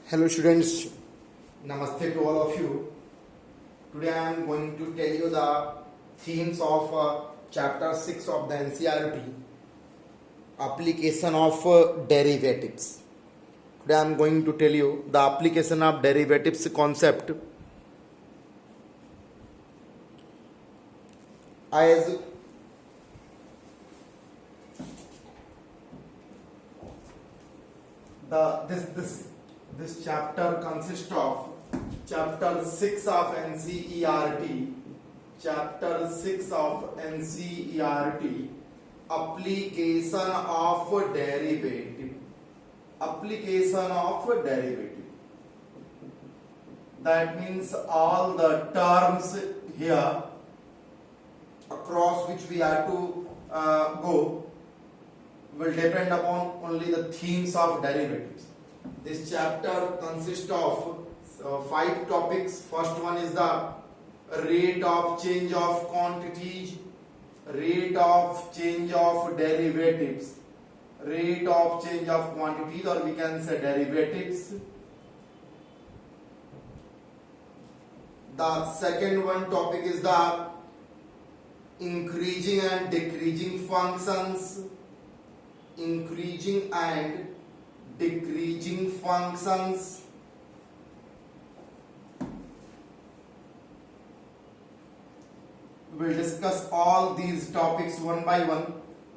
Hello students, Namaste to all of you. Today I am going to tell you the themes of chapter 6 of the NCERT, application of derivatives. Today I am going to tell you the application of derivatives concept as this chapter consists of chapter 6 of NCERT, chapter 6 of NCERT, application of derivative. Application of derivative. That means all the terms here across which we have to go will depend upon only the themes of derivatives. This chapter consists of 5 topics. First one is the rate of change of quantities, rate of change of derivatives, rate of change of quantities, or we can say derivatives. The second one topic is the increasing and decreasing functions, increasing and decreasing functions. We will discuss all these topics one by one,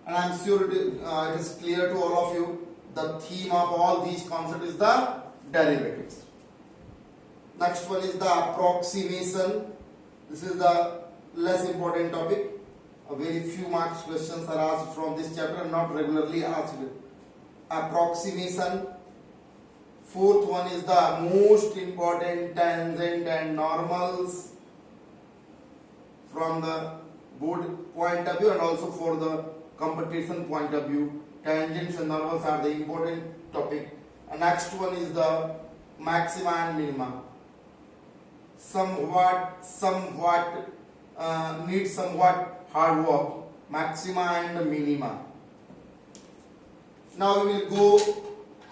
and I am sure it is clear to all of you. The theme of all these concepts is the derivatives. Next one is the approximation. This is the less important topic. A very few marks questions are asked from this chapter, not regularly asked. Approximation. Fourth one is the most important, tangent and normals from the board point of view and also for the competition point of view. Tangents and normals are the important topic. And next one is the maxima and minima. Needs somewhat hard work, maxima and minima. Now we will go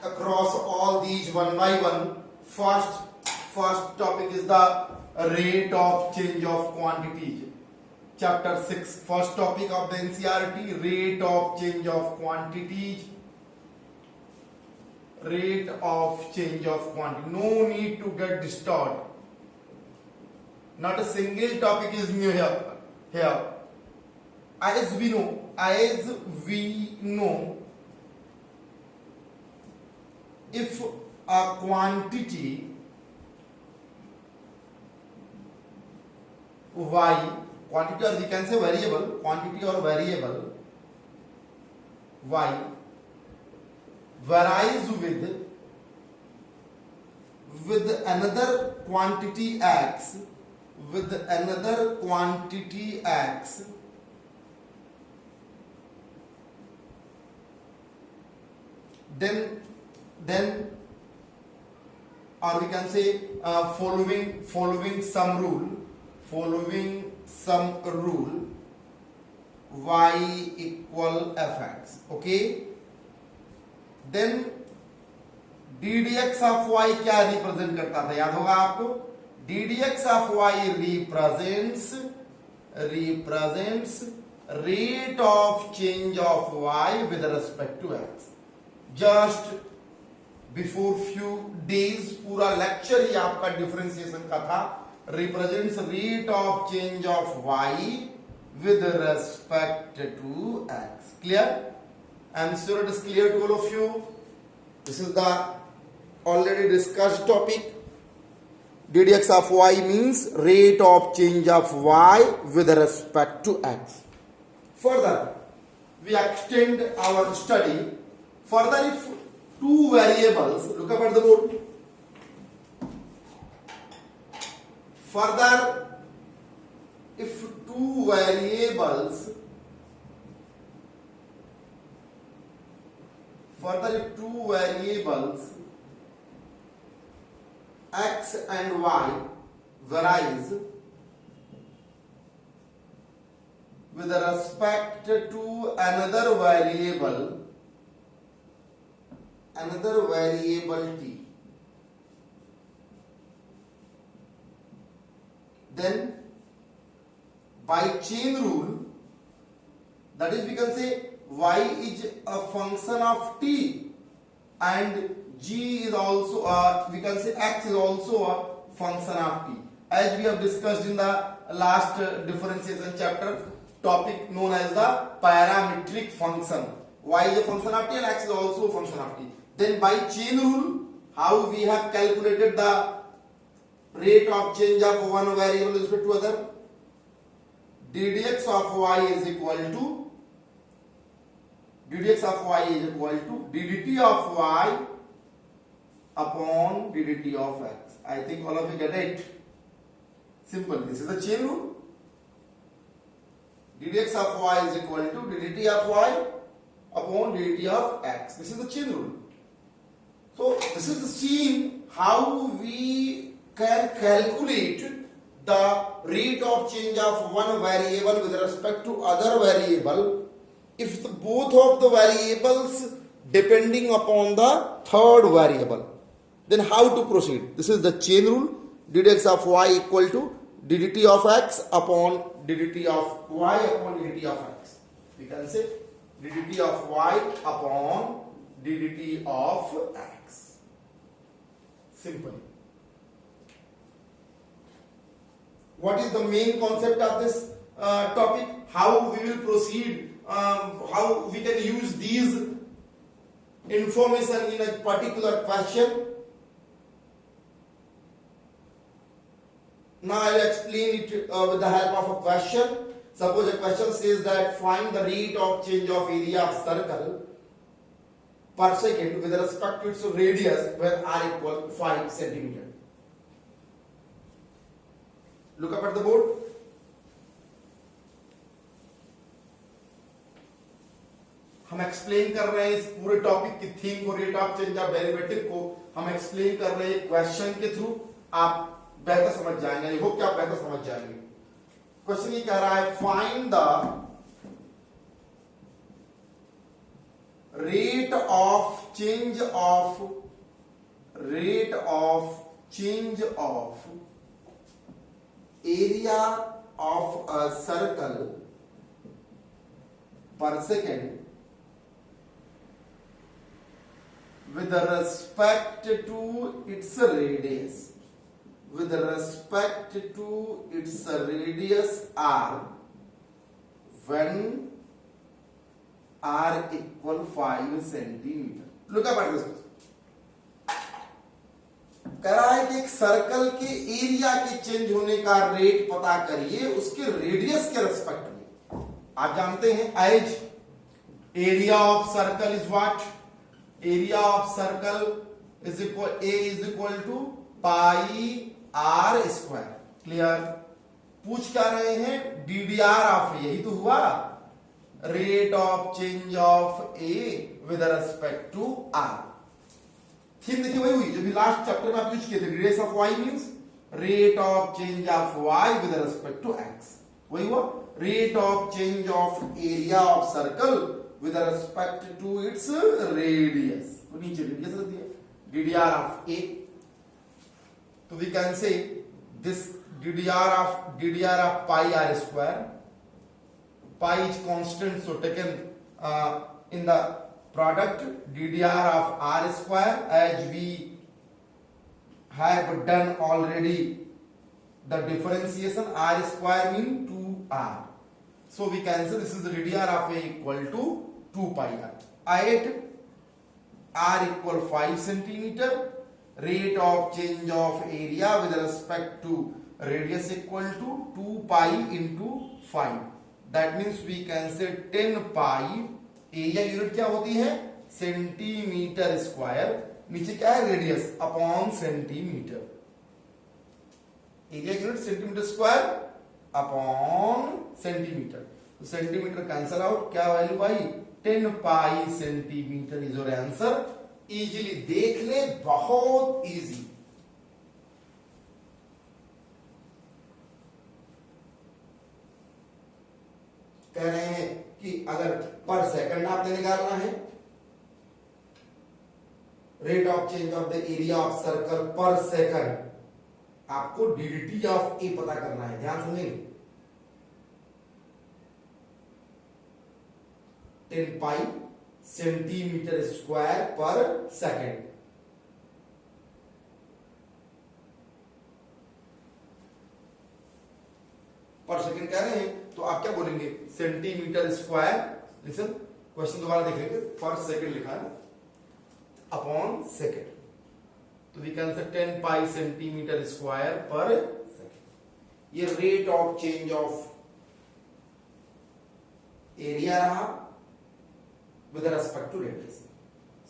across all these one by one. First topic is the rate of change of quantities. Chapter 6, first topic of the NCERT, rate of change of quantities. Rate of change of quantity. No need to get disturbed. Not a single topic is new here. As we know, if a quantity y, quantity or we can say variable, quantity or variable y varies with another quantity x, then or we can say following some rule y equal fx. Okay, then ddx of y क्या represent करता था, याद होगा आपको. ddx of y represents rate of change of y with respect to x. Just before few days पूरा lecture ही आपका differentiation का था. Represents rate of change of y with respect to x. Clear? I am sure it is clear to all of you. This is the already discussed topic. ddx of y means rate of change of y with respect to x. Further, we extend our study. Further, if two variables, look up at the board. Further, if two variables x and y varies with respect to another variable t. by chain rule, that is we can say y is a function of t and g is also we can say x is also a function of t, as we have discussed in the last differentiation chapter, topic known as the parametric function. Y is a function of t and x is also a function of t. Then by chain rule, how we have calculated the rate of change of one variable with respect to other? ddx of y is equal to ddt of y upon ddt of x. I think all of you get it. Simple. This is the chain rule. ddx of y is equal to ddt of y upon ddt of x. This is the chain rule. So this is the scene how we can calculate the rate of change of one variable with respect to other variable if both of the variables depending upon the third variable. Then how to proceed? This is the chain rule. ddx of y equal to ddt of x upon ddt of y upon ddt of x. We can say ddt of y upon ddt of x. Simple. What is the main concept of this topic? How we will proceed? How we can use these information in a particular question? Now I will explain it with the help of a question. Suppose a question says that find the rate of change of area of circle per second with respect to its radius when r equal 5 centimeter. Look up at the board. हम explain कर रहे हैं इस पूरे topic की theme को, rate of change of derivative को हम एक्सप्लेन कर रहे हैं क्वेश्चन के थ्रू. आप बेहतर समझ जाएंगे. आई होप कि आप बेहतर समझ जाएंगे. क्वेश्चन ये कह रहा है find the rate of change of area of a circle per second with respect to its radius, r when r equal 5 centimeter. Look up at this. कह रहा है कि एक सर्कल के एरिया के चेंज होने का रेट पता करिए उसके रेडियस के रेस्पेक्ट में. आप जानते हैं as area of circle is what? Area of circle is equal to pi r square. Clear? पूछ क्या रहे हैं? डीडीआर ऑफ, यही तो हुआ, rate of change of A with respect to R. Theme देखिए वही हुई जो भी लास्ट चैप्टर में आप यूज किए थे. Radius of y means rate of change of y with respect to x. वही हुआ rate of change of area of circle with respect to its radius. तो नीचे रेडियस रख दिया ddr of A. तो we can say this ddr of pi r square. Pi is constant, so taken in the product ddr of r square, as we have done already the differentiation. R square means 2r, so we can say this is the ddr of a equal to 2 pi r. At r equal 5 centimeter, rate of change of area with respect to radius equal to 2 pi into 5. That means we can say 10 pi. Area unit क्या होती है? Centimetre square. नीचे क्या है? Radius upon centimetre. Area unit centimetre square upon centimetre. तो centimetre cancel out. क्या value भाई? 10 pi centimetre is your answer. Easily देख ले, बहुत इजी. कह रहे हैं कि अगर पर सेकंड आपने निकालना है rate of change of the area of circle पर सेकंड, आपको डीडीटी ऑफ ए पता करना है. ध्यान सुनेंगे. 10 पाई सेंटीमीटर स्क्वायर पर सेकेंड। पर सेकेंड कह रहे हैं तो आप क्या बोलेंगे, सेंटीमीटर स्क्वायर। लिसन, क्वेश्चन दोबारा देख लेंगे। पर सेकेंड लिखा है अपॉन सेकेंड, तो we can say 10 pi centimetre square पर सेकेंड। ये rate of change of area रहा with respect to radius.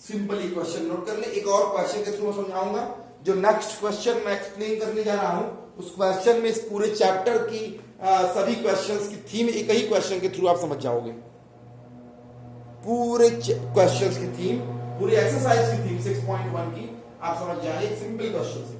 Simply question note कर ले। एक और क्वेश्चन के थ्रू समझाऊंगा। जो नेक्स्ट क्वेश्चन मैं एक्सप्लेन करने जा रहा हूं, उस क्वेश्चन में इस पूरे चैप्टर की सभी क्वेश्चंस की थीम एक ही क्वेश्चन के थ्रू आप समझ जाओगे। पूरे क्वेश्चंस की थीम, पूरी एक्सरसाइज की थीम 6.1 की आप समझ जाए एक सिंपल क्वेश्चन से।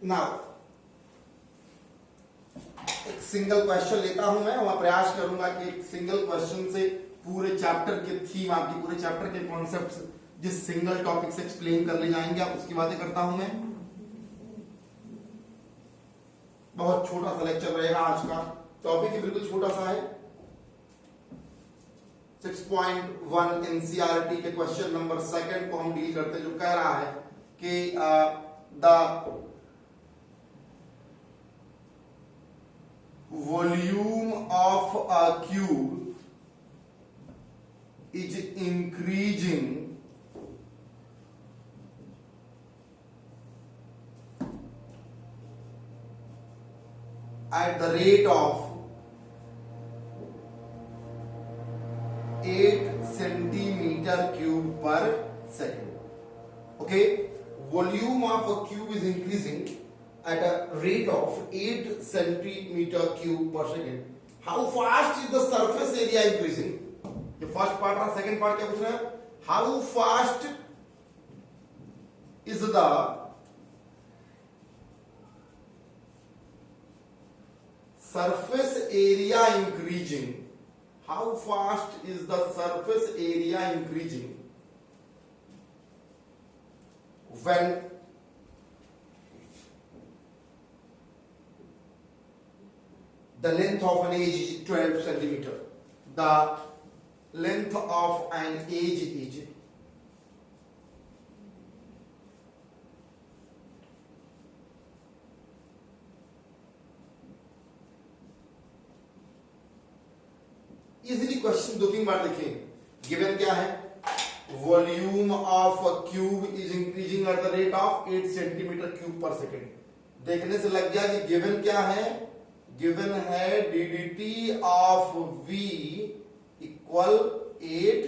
नाउ एक सिंगल क्वेश्चन लेता हूं मैं, और प्रयास करूंगा कि एक सिंगल क्वेश्चन से पूरे चैप्टर के थीम, आपकी पूरे चैप्टर के कॉन्सेप्ट्स जिस सिंगल टॉपिक से एक्सप्लेन कर ले जाएंगे, आप उसकी बातें करता हूं मैं। बहुत छोटा सा लेक्चर रहेगा आज का, टॉपिक ही बिल्कुल छोटा सा है। 6.1 एनसीईआरटी के क्वेश्चन नंबर सेकंड को हम डील करते हैं, जो कह रहा है कि the volume of a cube is increasing at the rate of 8 centimeter cube per second. Okay, volume of a cube is increasing at a rate of 8 centimeter cube per second. How fast is the surface area increasing? ये first part और second part क्या पूछ रहा है? How fast is the surface area increasing? How fast is the surface area increasing when the length of an edge is 12 centimeter? The length of an edge is easily question 2-3 बार देखें। Given क्या है? Volume of a cube is increasing at the rate of 8 centimetre cube पर second. देखने से लग गया कि given क्या है? गिवन है DDT of V equal 8,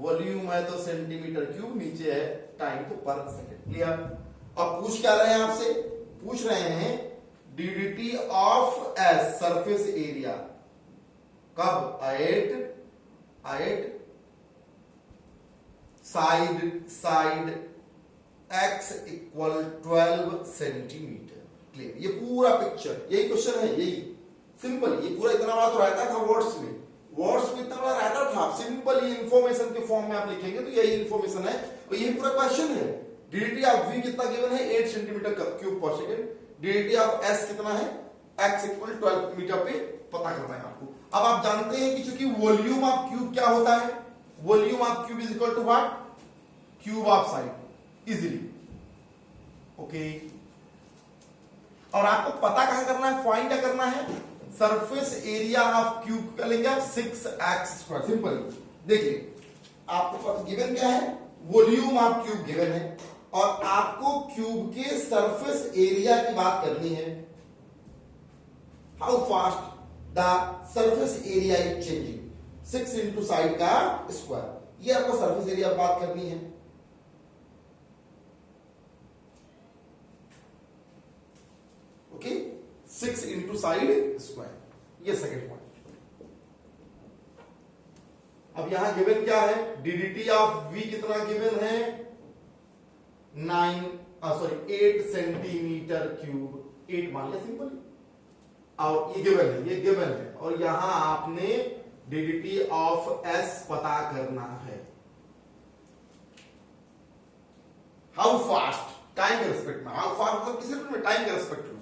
volume है तो सेंटीमीटर क्यूब, नीचे है टाइम तो पर सेकेंड। क्लियर? अब पूछ क्या रहे हैं आपसे? पूछ रहे हैं DDT of S surface area कब? 8 side x equal 12 centimetre. Clear? ये पूरा पिक्चर, यही क्वेश्चन है, यही सिंपल। ये पूरा इतना बड़ा तो रहता था वर्ड्स में इतना बड़ा रहता था। सिंपल ये इंफॉर्मेशन के फॉर्म में आप लिखेंगे तो यही इंफॉर्मेशन है और यही पूरा क्वेश्चन है। डीडीटी ऑफ वी कितना गिवन है? 8 सेंटीमीटर क्यूब पर सेकेंड। डीडीटी ऑफ एस कितना है? एक्स इक्वल 12 मीटर पे पता करना है आपको। अब आप जानते हैं कि चूंकि वॉल्यूम ऑफ क्यूब क्या होता है? Volume of cube is equal to what? Cube of side. Easily okay. और आपको पता कहां करना है? फाइंड क्या करना है? सरफेस एरिया ऑफ क्यूब कर लेंगे आप 6x²। सिंपल। देखिए आपको गिवन क्या है? वॉल्यूम ऑफ क्यूब गिवन है, और आपको क्यूब के सरफेस एरिया की बात करनी है। How fast the surface area is changing, 6 into side का स्क्वायर, ये आपको सरफेस एरिया बात करनी है। ओके, 6 इंटू साइड स्क्वायर, ये सेकेंड पॉइंट। अब यहां गिवन क्या है, डीडीटी ऑफ वी कितना गिवन है, 8 सेंटीमीटर क्यूब, 8 मान लिया सिंपल, और ये गिवन है, ये गिवन है, और यहां आपने डीडीटी ऑफ एस पता करना है। हाउ फास्ट, टाइम के रिस्पेक्ट में, हाउ फास्ट मतलब किस रिस्पेक्ट में, टाइम के रिस्पेक्ट में,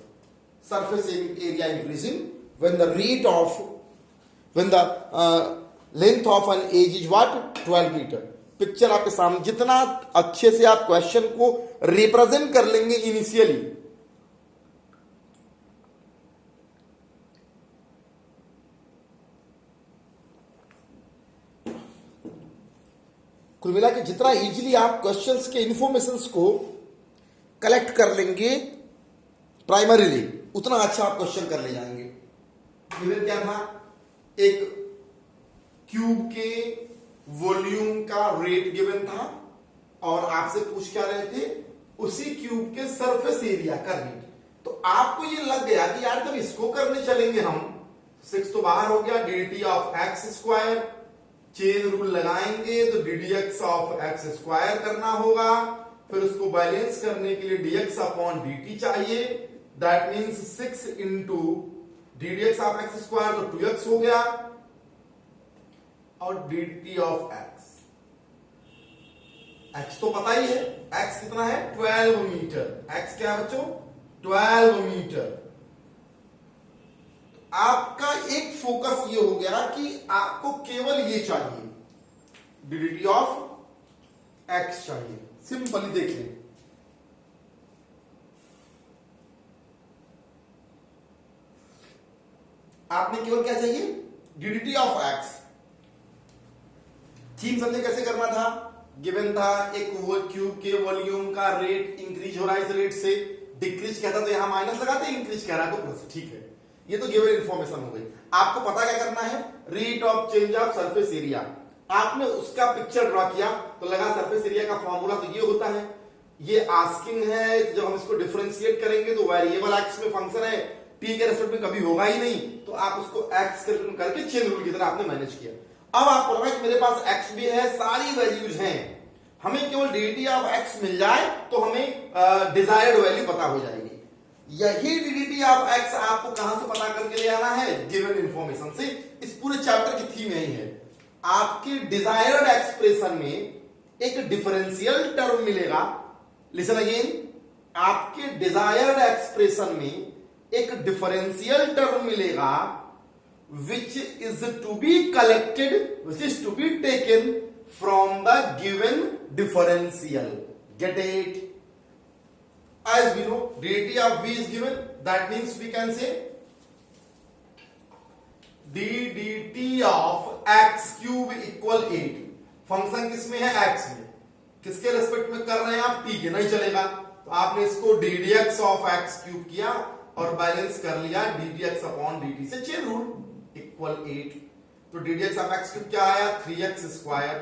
surface area increasing when the rate of when the length of an edge is what, 12 metre. Picture आपके सामने, जितना अच्छे से आप क्वेश्चन को रिप्रेजेंट कर लेंगे इनिशियली, कुल मिला के जितना इजीली आप क्वेश्चंस के इंफॉर्मेशंस को कलेक्ट कर लेंगे प्राइमरीली, उतना अच्छा आप क्वेश्चन कर ले जाएंगे। गिवन क्या था, एक क्यूब के वॉल्यूम का रेट गिवन था, और आपसे पूछ क्या रहे थे, उसी क्यूब के सरफेस एरिया का रेट। तो आपको ये लग गया कि यार जब इसको करने चलेंगे हम, 6 तो बाहर हो गया, DDT of x square, chain rule लगाएंगे तो डीडीएक्स ऑफ एक्स स्क्वायर करना होगा, फिर उसको बैलेंस करने के लिए डीएक्स अपॉन डीटी चाहिए, that means 6 into डीडीएक्स of x square, तो 2x हो गया, और dt ऑफ x तो पता ही है, x कितना है, 12 मीटर, x क्या है बच्चों, 12 मीटर। तो आपका एक फोकस ये हो गया कि आपको केवल ये चाहिए, dt ऑफ x चाहिए, सिंपली देख लें। आपने केवल क्या चाहिए, dt ऑफ x। थीम समझे कैसे करना था, गिवन था एक वो क्यूब के वॉल्यूम का रेट इंक्रीज हो रहा है, इस रेट से डिक्रीज कहता तो यहां माइनस लगाते, इंक्रीज कह रहा है तो प्लस, ठीक है, ये तो गिवन इंफॉर्मेशन हो गई। आपको पता क्या करना है, rate of change of surface area, आपने उसका पिक्चर ड्रॉ किया तो लगा सरफेस एरिया का फॉर्मूला तो ये होता है, ये आस्किंग है, जब हम इसको डिफरेंशिएट करेंगे तो वेरिएबल एक्स में फंक्शन है, टी के रेस्पेक्ट में कभी होगा ही नहीं, तो आप उसको एक्स करके चेन रूल की तरह आपने मैनेज किया। अब आपको लगा कि मेरे पास x भी है, सारी वैल्यूज हैं, हमें केवल dt ऑफ x मिल जाए तो हमें डिजायर्ड वैल्यू पता हो जाएगी। यही dt ऑफ x आपको कहां से पता करके ले आना है, गिवन इंफॉर्मेशन से। इस पूरे चैप्टर की थीम यही है, आपके डिजायर्ड एक्सप्रेशन में एक डिफरेंशियल टर्म मिलेगा, लिसन अगेन, आपके डिजायर्ड एक्सप्रेशन में एक डिफरेंशियल टर्म मिलेगा which is to be collected, which is to be taken from the given differential. Get it? As we know, dt of v is given, that means we can say ddt of x cube equal 8। Function किसमें है, x में, किसके respect में कर रहे हैं आप, t के, नहीं चलेगा तो आपने इसको ddx of x क्यूब किया और बैलेंस कर लिया ddx अपॉन dt से, चेन रूल इक्वल 8, तो ddx ऑफ x क्यूब क्या आया, 3x square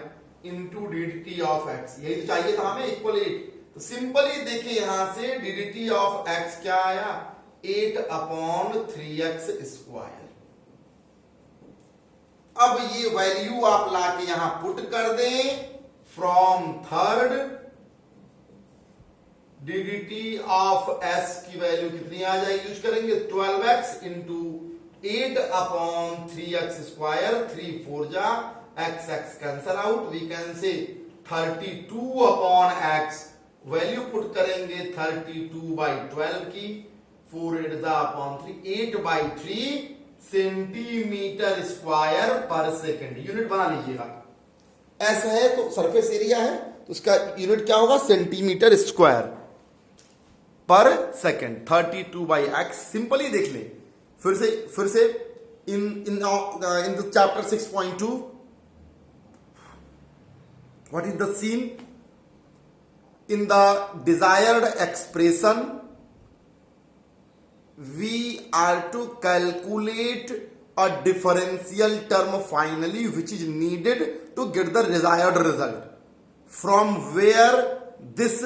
into dt of x, यही तो चाहिए था हमें, इक्वल 8। तो सिंपली देखिए यहां से dt ऑफ x क्या आया, 8 अपॉन 3x स्क्वायर। अब ये वैल्यू आप लाके यहां पुट कर दें, from third dt of s की वैल्यू कितनी आ जाएगी, यूज करेंगे 12x into 8 upon 3x square, 3 4 जा x cancel out, we can say 32 upon x, value put करेंगे 32/12 की, 4 8 जा अपॉन 3, 8/3 सेंटीमीटर स्क्वायर पर सेकेंड, यूनिट बना लीजिएगा। ऐसा है तो सरफेस एरिया है तो उसका यूनिट क्या होगा, सेंटीमीटर स्क्वायर पर सेकेंड, 32/x। सिंपली देख ले, फिर से in the chapter 6.2, what is the scene, in the desired expression we are to calculate a differential term finally which is needed to get the desired result. From where this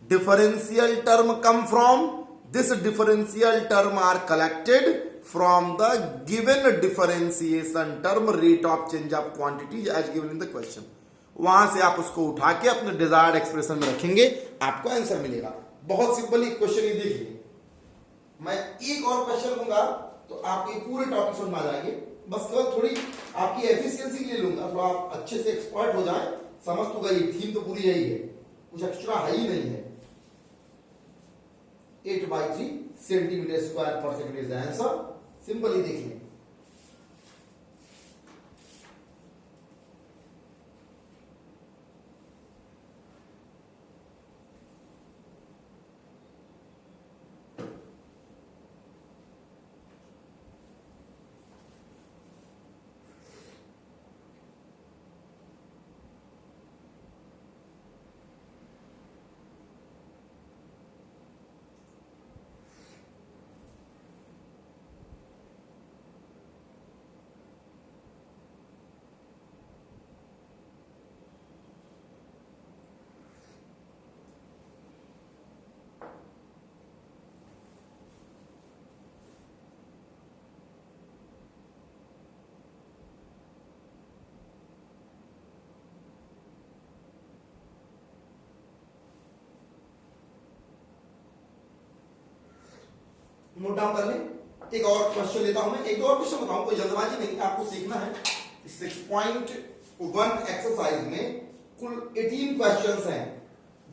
differential term come from? This differential term are collected from the given differentiation term rate of change of quantities as given in the question. वहां से आप उसको उठा के अपने desired expression में रखेंगे, आपको आंसर मिलेगा. बहुत सिंपल क्वेश्चन ये देखिए. मैं एक और क्वेश्चन लूंगा तो आपके पूरे टॉपिक समझ में आ जाएंगे. बस केवल थोड़ी आपकी एफिशिएंसी ले लूंगा, थोड़ा आप अच्छे से एक्सपर्ट हो जाए. समझ तो गई, थीम तो पूरी यही है, कुछ एक्स्ट्रा है ही नहीं है. 8/3 सेंटीमीटर स्क्वायर पर second is the answer. Simply देखिए. नोट डाउन कर लें. एक और क्वेश्चन लेता हूं मैं. एक दो और क्वेश्चन बताऊं, कोई जल्दबाजी नहीं, आपको सीखना है. 6.1 एक्सरसाइज में कुल 18 क्वेश्चंस हैं,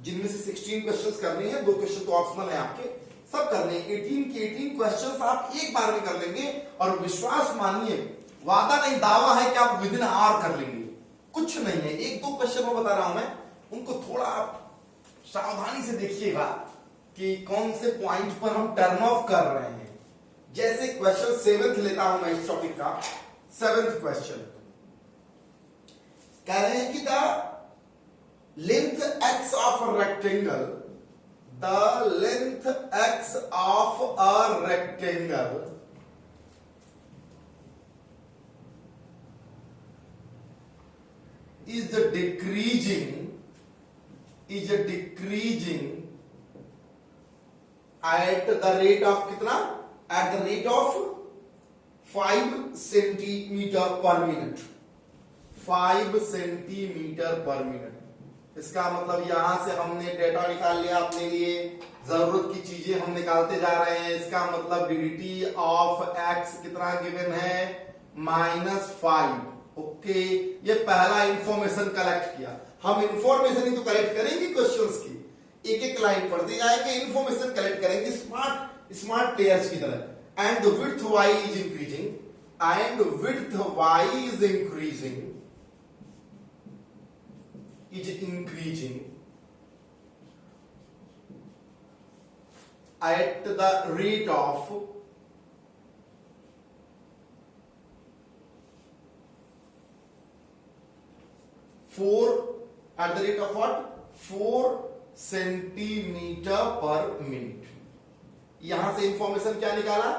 जिनमें से 16 क्वेश्चंस करने हैं, 2 क्वेश्चन तो ऑप्शनल है आपके. सब करने हैं. 18 के 18 क्वेश्चंस आप एक बार में कर लेंगे और विश्वास मानिए, वादा नहीं दावा है कि आप विद इन आवर कर लेंगे. कुछ नहीं है. 1-2 क्वेश्चन मैं बता रहा हूं मैं, उनको थोड़ा आप सावधानी से देखिएगा कि कौन से पॉइंट पर हम टर्न ऑफ कर रहे हैं. जैसे क्वेश्चन 7th लेता हूं मैं इस टॉपिक का. 7th क्वेश्चन कह रहे हैं कि the length x of a rectangle, the length x of a rectangle is decreasing at the rate of कितना? At the rate of 5 centimetre पर मिनट. 5 सेंटीमीटर पर मिनट. इसका मतलब यहां से हमने डेटा निकाल लिया अपने लिए. जरूरत की चीजें हम निकालते जा रहे हैं. इसका मतलब dt ऑफ x कितना गिवन है? -5. ओके, ये पहला इंफॉर्मेशन कलेक्ट किया. हम इंफॉर्मेशन ही तो कलेक्ट करेंगे क्वेश्चंस की. एक एक लाइन पढ़ते जाएंगे, इंफॉर्मेशन कलेक्ट करेंगे स्मार्ट प्लेयर्स की तरह. And width y is increasing, and width y is increasing at the rate of 4 centimetre पर मिनट. यहां से इंफॉर्मेशन क्या निकाला?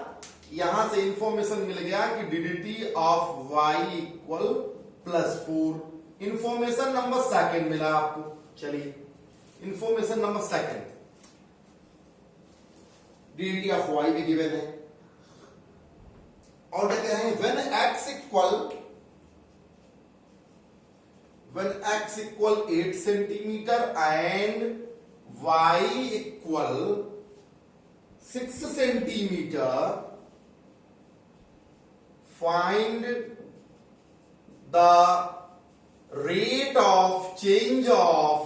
यहां से इंफॉर्मेशन मिल गया कि ddT of y equal +4. Information number second मिला आपको. चलिए, information number second, ddT of y भी गिवन है. और क्या कह रहे हैं? when x equal 8 centimeter and y equal 6 centimeter, find the rate of change of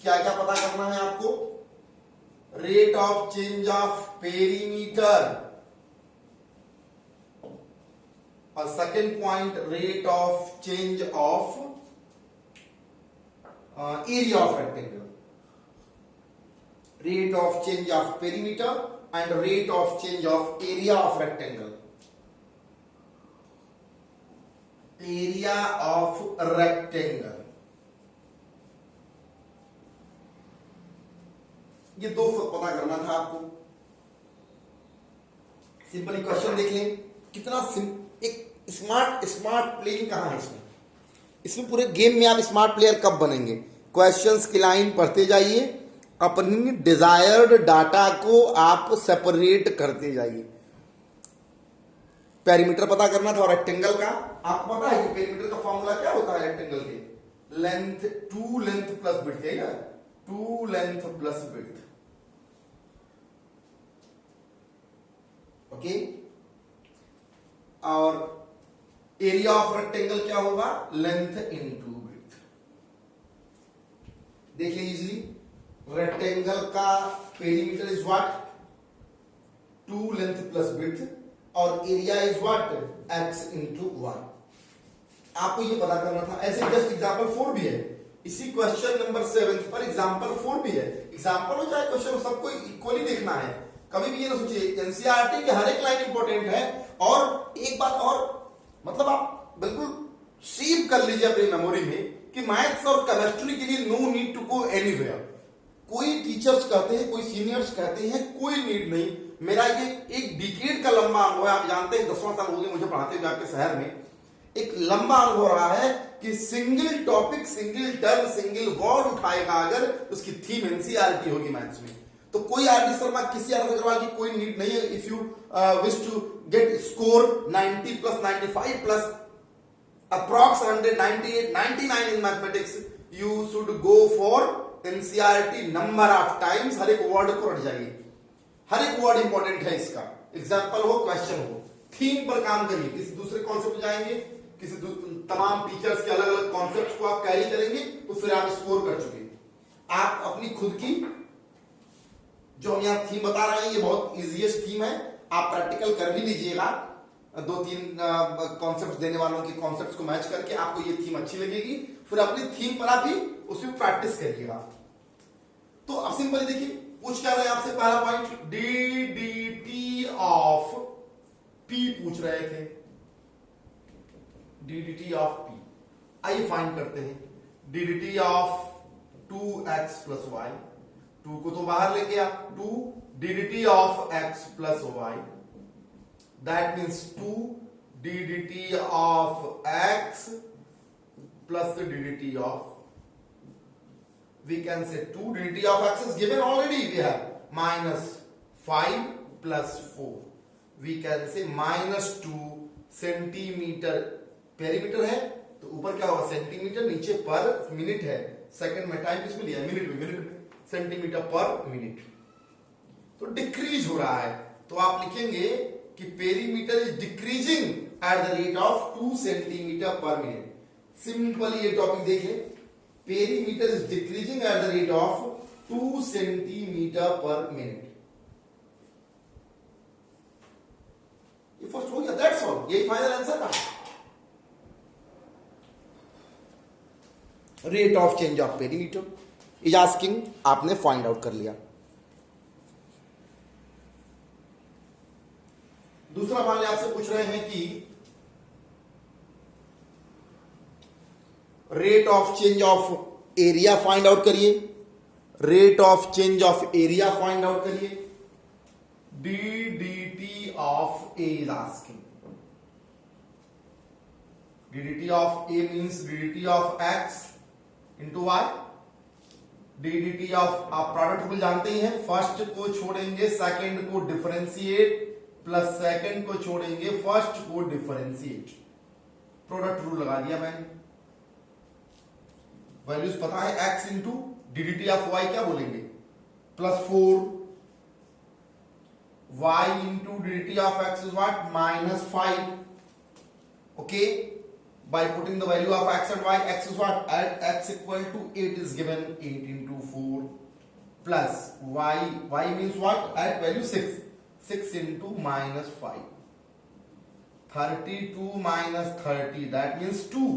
क्या क्या पता करना है आपको? Rate of change of perimeter, और second point rate of change of area of rectangle. Rate of change of perimeter and rate of change of area of rectangle. Area of rectangle, ये दो पता करना था आपको। सिंपली क्वेश्चन देख लें कितना एक स्मार्ट प्लेइंग कहां है इसमें पूरे गेम में आप स्मार्ट प्लेयर कब बनेंगे? क्वेश्चंस की लाइन पढ़ते जाइए, अपनी डिजायर्ड डाटा को आप सेपरेट करते जाइए। पेरीमीटर पता करना था रेक्टेंगल का। आपको पता है कि पेरीमीटर का फॉर्मूला क्या होता है रेक्टेंगल के? Length, two length plus width है ना, two length plus width. Okay, और एरिया ऑफ रेक्टेंगल क्या होगा? Length into width. देख लीजिए इजीली, रेक्टेंगल का perimeter is what? Two length plus width, और area is what? X into one. आपको ये पता करना था। ऐसे जस्ट एग्जाम्पल 4 भी है, इसी क्वेश्चन नंबर 7 पर एग्जाम्पल 4 भी है। एग्जाम्पल हो चाहे क्वेश्चन, सबको इक्वली देखना है। कभी भी ये ना सोचिए एनसीईआरटी की हर एक लाइन इंपॉर्टेंट है। और एक बात और, मतलब आप बिल्कुल सेव कर लीजिए अपनी मेमोरी में कि मैथ्स और केमिस्ट्री के लिए no need to go anywhere. कोई टीचर्स कहते हैं, कोई सीनियर्स कहते हैं, कोई नीड नहीं। मेरा ये एक डिकेड का लंबा अनुभव है। आप जानते हैं 10वां साल हो गया मुझे पढ़ाते हुए आपके शहर में। एक लंबा अनुभव रहा है कि single topic, single term, single word उठाएगा अगर, उसकी थीम एनसीईआरटी होगी मैथ्स में। तो कोई आरडी शर्मा, किसी आर अग्रवाल की कोई नीड नहीं है। If you wish to get score 90 plus 95 plus approx 198 99 in mathematics, you should go for NCERT number of times. हर एक वर्ड को रट जाइए, हर एक वर्ड इंपॉर्टेंट है इसका। एग्जाम्पल हो, क्वेश्चन हो, थीम पर काम करिए। किसी दूसरे कॉन्सेप्ट जाएंगे, किसी तमाम टीचर्स के अलग अलग कॉन्सेप्ट को आप कैरी करेंगे तो फिर आप स्कोर कर चुके। आप अपनी खुद की जो हम यहाँ थीम बता रहे हैं, ये बहुत इजीएस्ट थीम है। आप प्रैक्टिकल कर भी लीजिएगा, 2-3 कॉन्सेप्ट देने वालों के कॉन्सेप्ट को मैच करके आपको ये थीम अच्छी लगेगी। फिर अपनी थीम पर आप ही उसमें प्रैक्टिस करिएगा। तो अब सिंपली देखिए, पूछ क्या रहे आपसे, पहला पॉइंट डीडीटी ऑफ पी पूछ रहे थे। डीडीटी ऑफ पी, आइए फाइंड करते हैं। DDT of 2x plus Y, 2 को तो बाहर लेके आ, 2 DDT of x plus y, that means 2 DDT of x plus DDT of, we can say 2 dt of x is given already. We have minus 5 plus 4. We can say minus 2 centimetre. Perimeter है तो ऊपर क्या होगा? Centimetre, नीचे पर minute है। Second में time किसमें लिया? मिनट में। मिनट में सेंटीमीटर पर मिनट, तो डिक्रीज हो रहा है। तो आप लिखेंगे कि perimeter is decreasing at the rate of 2 centimetre पर मिनट। सिंपली ये टॉपिक देख ले, perimeter is decreasing at the rate of 2 centimetre पर मिनट। ये फर्स्ट हो गया, दैट्स ऑल। यही फाइनल आंसर था। Rate of change of perimeter is asking, आपने फाइंड आउट कर लिया। दूसरा मान लिया आपसे पूछ रहे हैं कि rate of change of area find out करिए। Rate of change of area find out करिए। DDT of A is asking. DDT of A means DDT of x into y. DDT of, आप प्रोडक्ट रूल जानते ही हैं, first को छोड़ेंगे second को differentiate, plus second को छोड़ेंगे फर्स्ट को डिफरेंशिएट। प्रोडक्ट रूल लगा दिया मैंने। वैल्यूज पता है, x into DDT of y क्या बोलेंगे? Plus 4, y into DDT of x is what? Minus 5। Okay, by putting the value of x and y, x is what? At x equal to 8 is given, 8 into 4 plus y means what? At value 6, 6 into minus 5, 32 minus 30, that means 2।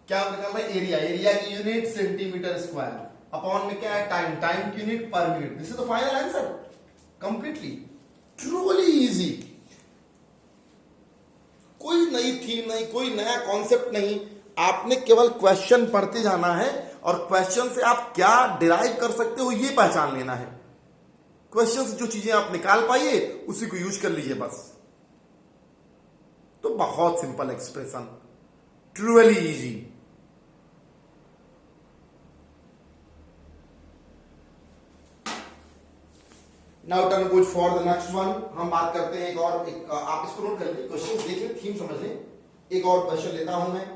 क्या निकल रहा है? Area. Area की unit centimetre square, upon में क्या है? Time. Time की unit पर minute. This is the final answer. Completely truly easy. कोई नई थीम नहीं, कोई नया कॉन्सेप्ट नहीं, आपने केवल क्वेश्चन पढ़ते जाना है और क्वेश्चन से आप क्या डिराइव कर सकते हो ये पहचान लेना है। क्वेश्चन से जो चीजें आप निकाल पाइए उसी को यूज कर लीजिए बस। तो बहुत simple expression, truly easy. Now turn goes for the next one. हम बात करते हैं आप इसको नोट कर लीजिए, क्वेश्चन देख लें, थीम समझ लें। एक और क्वेश्चन लेता हूं मैं।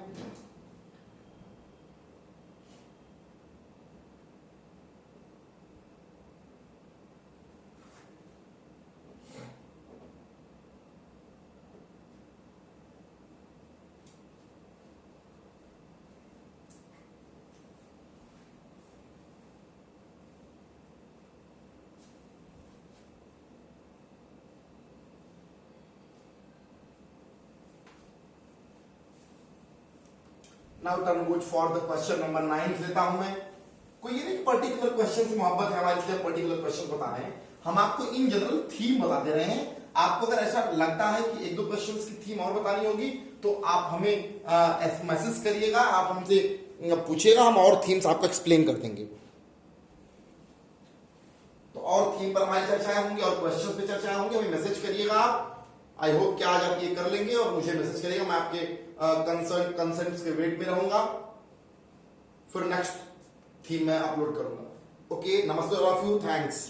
Now turn goes for the question number 9 लेता हूं मैं। कोई ये नहीं पर्टिकुलर क्वेश्चन से मोहब्बत है हमारी, इसलिए पर्टिकुलर क्वेश्चन बता रहे हैं। हम आपको इन जनरल थीम बता दे रहे हैं। आपको अगर ऐसा लगता है कि एक दो क्वेश्चंस की थीम और बतानी होगी तो आप हमें मैसेज करिएगा, आप हमसे पूछिएगा, हम और थीम्स आपको एक्सप्लेन कर देंगे। तो और थीम पर हमारी चर्चाएं होंगी और क्वेश्चंस पे चर्चाएं होंगी, हमें मैसेज करिएगा आप। आई होप कि आज आप ये कर लेंगे और मुझे मैसेज करिएगा, मैं आपके कंसर्न्स के वेट में रहूंगा, फिर नेक्स्ट थीम मैं अपलोड करूंगा। ओके, नमस्ते ऑल ऑफ यू, थैंक्स।